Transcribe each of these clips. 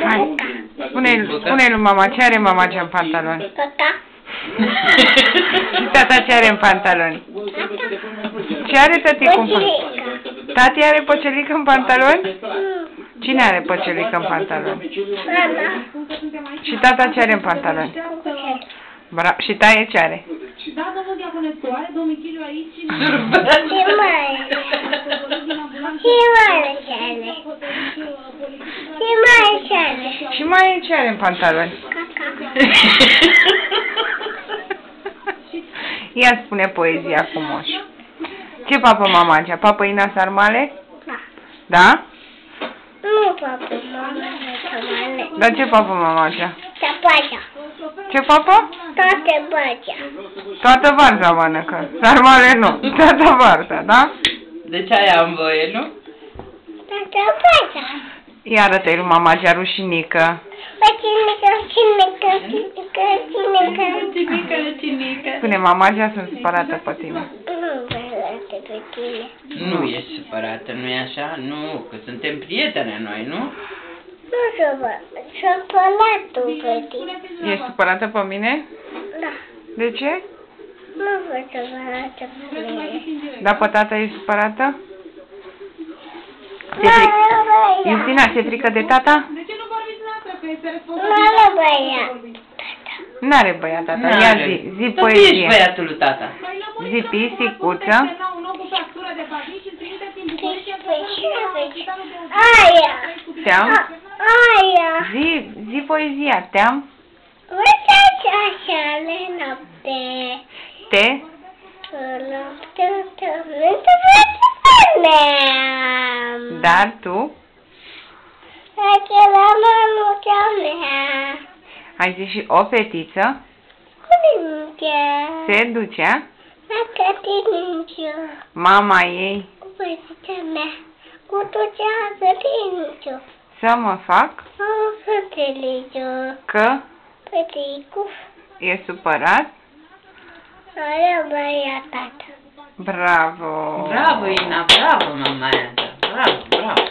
Hai, spune lui mama, ce are mama ce în pantaloni? Tata. Și tata ce are în pantaloni? Ce are tati cu tati are păcelică în pantaloni? Cine are păcelică în pantaloni? Mama. Și tata ce are în pantaloni? Și taie ce are? Da, domnul Diaconescu, are domiciliu aici și... Și mai ce are în pantaloni? Ia spune poezia frumos. Ce papă mama cea? Papă Ina Sarmale? Da. Da? Nu papă mama Sarmale. Dar ce papă mama cea? Tăpăcea. Ce papă? Toate băcea. Toată varza mănâncă. Sarmale nu. Toată varza, da? Deci aia am voie, nu? Toate băcea. Ia arată-i lui mama cea rușinică. Spune, mama cea sunt supărată pe tine. Nu ești supărată, nu-i așa? Nu, că suntem prietene noi, nu? Nu supărată pe tine. Ești supărată pe mine? Da. De ce? Nu sunt supărată pe mine. Da, pe tata ești supărată? Justina, se frică de tata? De ce nu vorbiți noastră, că este responsabil? N-are băiat. N-are băiat tata. Ia zi Tu poezie. ești băiatul lui tata. Zi pisicuță. Aia. Te-am? Aia. Zi poezia. Te-am? Uite așa le noapte. Te? Dar tu? Ai zis și o fetiță se ducea mama ei să mă fac că e supărat. Bravo! Bravo, Ina, bravo, mama aia. Bravo, bravo.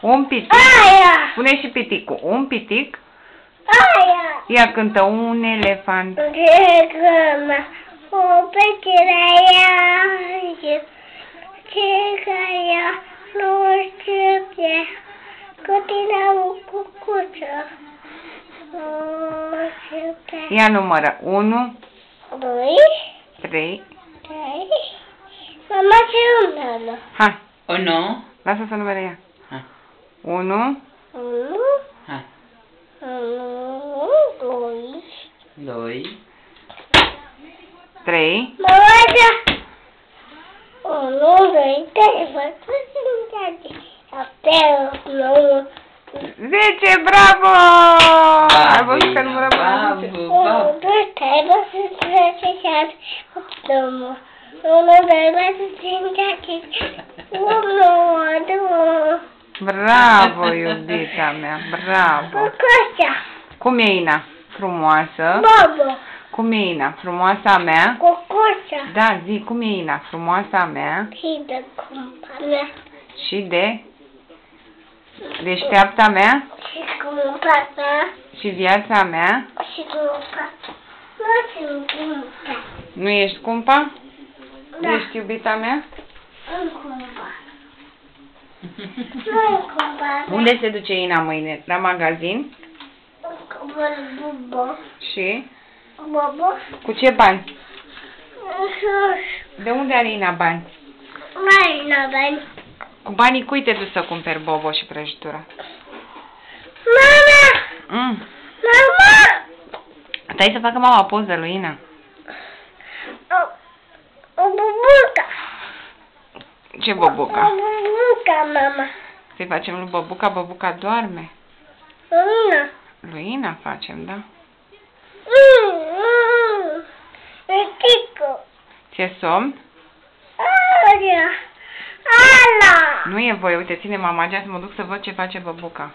Un pitic. Aia! Spune și piticul. Un pitic. Aia! Ea cântă un elefant. O petire aia, ce că ea nu știu ce, cu tine o cucuță. Ea numără 1, 2, 3. 3. Mama ce numără? Hai, O nouă? lasă să numere ea. Hai. 1, 1, Hai. 2, 2. 3. Mama ce? 1, 2, 3, 4, 5, 6, 7, 8, 9, 10, bravo! Ai văzut că numără bravo, 10? 1, 2, 3, 4, 5, 6, 7, 8, 9, 1, 2, 4, 5, 6, 1, 2. Bravo, iubita mea, bravo! Cucuța. Cum e Ina? Frumoasă? Bobo. Cum e Ina? Frumoasa mea? Cucuța. Da, zi, cum e Ina? Frumoasa mea? Și de cumpa mea. Și de? Deșteapta mea? Și cumpa mea. Și viața mea? Și cumpa. Nu sunt cumpa. Nu ești cumpa? Da. Ești iubita mea? În cumpa. Nu în cumpa mea. Unde se duce Ina mâine? La magazin? Bobo. Și? Bobo. Cu ce bani? Sus. De unde are Ina bani? Mai la bani. Cu banii cui te duci să cumperi bobo și prăjitura? Mama! Mama! Stai să facă mama poză lui Ina. O bubuca. Ce băbuca? O bubuca, mama. Să-i facem lui băbuca, băbuca doarme. Una. Lui Ina facem, da? Tico. Ți-e somn? Aia. Ala. Nu e voie, uite, ține mama agea să mă duc să văd ce face băbuca.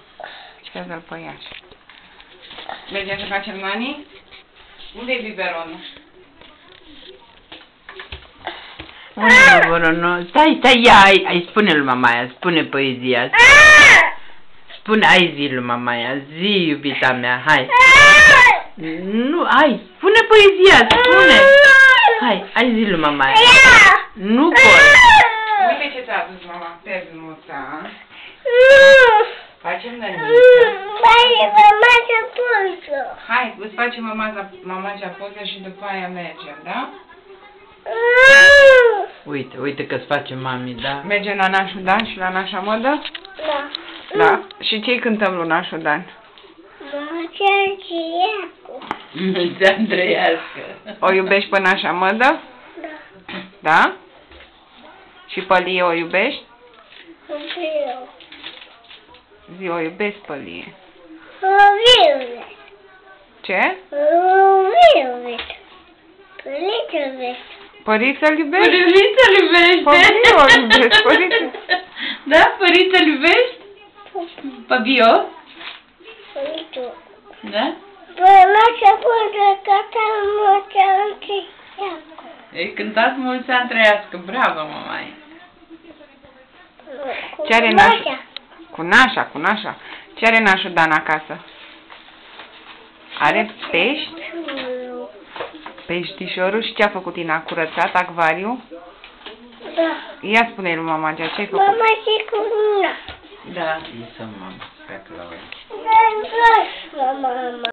Ștează-l pe Iași. Mergem să facem nani? Unde-i biberonul? Stai, ia, ai spune lui mama aia, spune poezia. Spune, hai zi lui mamaia, zi, iubita mea, hai. Nu, hai, spune poezia, spune. Hai zi lui mamaia. Nu pot. Uite ce ți-a adus mama, pernuța. Facem năniță. Hai, îți facem mama cea poză și după aia mergem, da? Uite că-ți face mami, da? Mergem la Nașul Dan și la Nașa Modă? Da. Da. Și ce-i cântăm lui Nașul Dan? Mulți ani trăiască. O iubești pe Nașa Modă? Da. Da? Și pe Lie o iubești? Zi, o iubesc pe Lie. Ce? Păriță-l iubești? Păriță-l iubește? Păriță-l iubești, păriță. Da? Păriță-l iubești? Pe bio? Da? Ei cântat mulți ani trăiască. Bravo, mamaie. Ce are Nașul? Cu Nașa. Ce are Nașul Dan acasă? Are pești? Peștișorul și ce-a făcut Ina? A curățat acvariu? Da. Ia spune-i lui mama ce-ai făcut? Mama și cu Nina. Da, e să mama. Cred că la voi. Da, mama.